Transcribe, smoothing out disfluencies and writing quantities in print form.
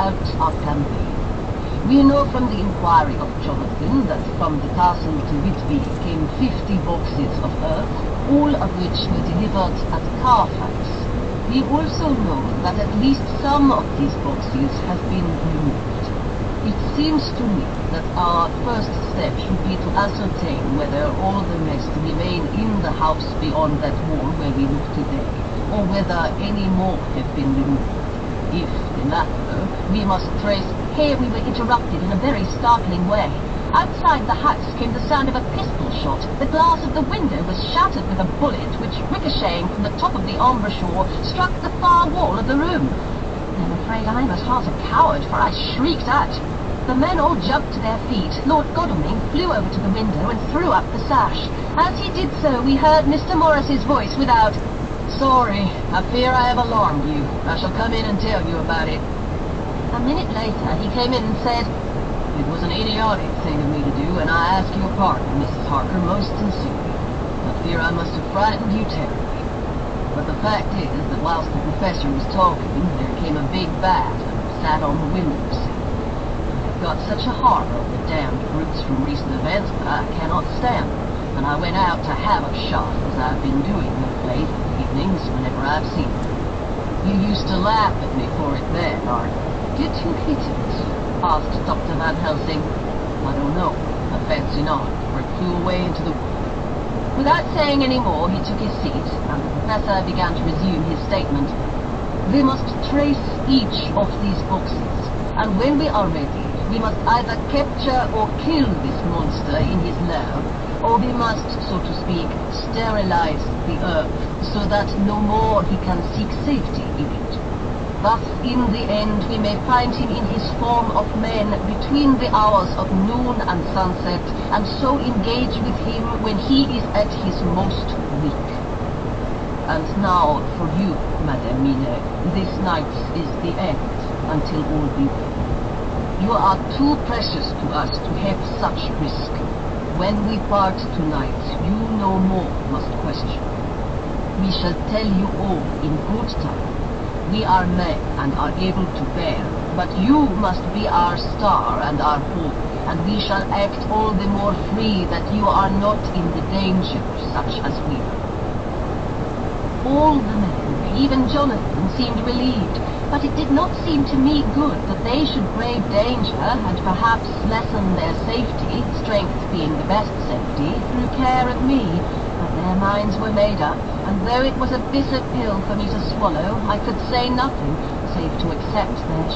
out our campaign. We know from the inquiry of Jonathan that from the castle to Whitby came 50 boxes of earth, all of which were delivered at Carfax. We also know that at least some of these boxes have been removed. It seems to me that our first step should be to ascertain whether all the rest remain in the house beyond that wall where we look today, or whether any more have been removed. If the latter, we must trace... Here we were interrupted in a very startling way. Outside the house came the sound of a pistol shot. The glass of the window was shattered with a bullet which, ricocheting from the top of the embrasure, struck the far wall of the room. I'm afraid I was half a coward, for I shrieked out. The men all jumped to their feet. Lord Godalming flew over to the window and threw up the sash. As he did so, we heard Mr. Morris's voice without, "Sorry, I fear I have alarmed you. I shall come in and tell you about it." A minute later, he came in and said, "It was an idiotic thing of me to do, and I ask your pardon, Mrs. Harker, most sincerely. I fear I must have frightened you terribly. But the fact is that whilst the professor was talking, there came a big bat and sat on the window sill. I've got such a horror of the damned brutes from recent events that I cannot stand them, and I went out to have a shot, as I've been doing of late evenings whenever I've seen them. You used to laugh at me for it then, Art. Did you hit it?" asked Dr. Van Helsing. "I don't know. I fancy not, for it flew away into the wood." Without saying any more, he took his seat, and the professor began to resume his statement. "We must trace each of these boxes, and when we are ready, we must either capture or kill this monster in his lab, or we must, so to speak, sterilize the earth, so that no more he can seek safety in it. Thus, in the end, we may find him in his form of man between the hours of noon and sunset, and so engage with him when he is at his most weak. And now, for you, Madame Mine, this night is the end, until all be well. You are too precious to us to have such risk. When we part tonight, you no more must question. We shall tell you all in good time. We are men and are able to bear, but you must be our star and our hope, and we shall act all the more free that you are not in the danger such as we are." All the men, even Jonathan, seemed relieved, but it did not seem to me good that they should brave danger and perhaps lessen their safety, strength being the best safety, through care of me. But their minds were made up, and though it was a bitter pill for me to swallow, I could say nothing save to accept their